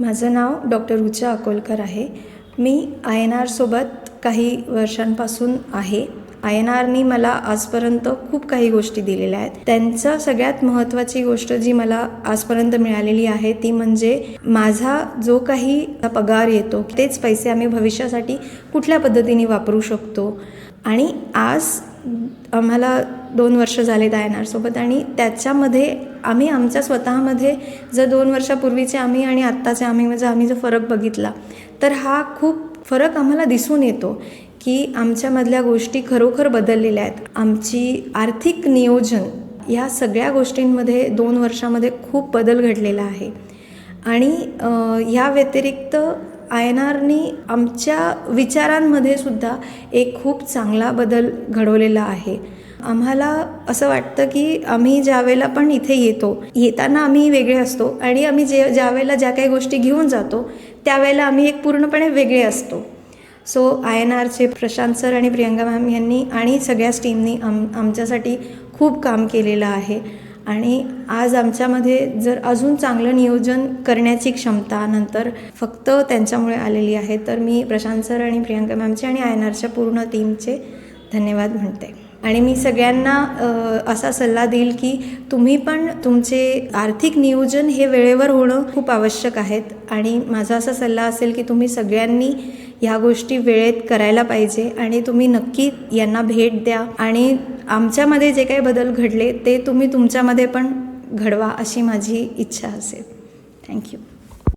माझं नाव डॉक्टर रुचा अकोलकर आहे. मी INR सोबत काही वर्षांपासून आहे. INRनी मला आजपर्यंत खूप काही गोष्टी दिलेल्या आहेत. त्यांचं सगळ्यात महत्त्वाची गोष्ट जी मला आजपर्यंत मिळालेली आहे ती म्हणजे माझा जो काही पगार येतो तेच पैसे आम्ही भविष्यासाठी कुठल्या पद्धतीने वापरू शकतो. आणि आज आम्हाला 2 वर्ष झालेत INR सोबत आणि त्याच्यामध्ये आम्ही आमच्या स्वतःमध्ये जर 2 वर्षापूर्वीचे आम्ही आणि आत्ताचे आम्ही जर फरक बघितला तर हा खूप फरक आम्हाला दिसून येतो की आमच्यामधल्या गोष्टी खरोखर बदललेल्या आहेत. आमची आर्थिक नियोजन या सगळ्या गोष्टींमध्ये 2 वर्षामध्ये खूप बदल घडलेला आहे. आणि ह्या व्यतिरिक्त INRनी आमच्या विचारांमध्ये सुद्धा एक खूप चांगला बदल घडवलेला आहे. आम्हाला असं वाटतं की आम्ही ज्या वेळेला पण इथे येताना आम्ही वेगळे असतो आणि आम्ही ज्या वेळेला ज्या काही गोष्टी घेऊन जातो त्यावेळेला आम्ही एक पूर्णपणे वेगळे असतो. सो INRचे प्रशांत सर आणि प्रियंका मॅम यांनी आणि सगळ्याच टीमनी आमच्यासाठी खूप काम केलेलं आहे. आणि आज आमच्यामध्ये जर अजून चांगलं नियोजन करण्याची क्षमता नंतर फक्त त्यांच्यामुळे आलेली आहे. तर मी प्रशांत सर आणि प्रियंका मॅमचे आणि INRच्या पूर्ण टीमचे धन्यवाद म्हणते. आणि मी सगळ्यांना असा सल्ला देईल की तुम्ही पण तुमचे आर्थिक नियोजन हे वेळेवर होणं खूप आवश्यक आहेत. आणि माझा असा सल्ला असेल की तुम्ही सगळ्यांनी ह्या गोष्टी वेळेत करायला पाहिजे आणि तुम्ही नक्की यांना भेट द्या आणि आमच्यामध्ये जे काही बदल घडले ते तुम्ही तुमच्यामध्ये पण घडवा अशी माझी इच्छा असेल. थँक्यू.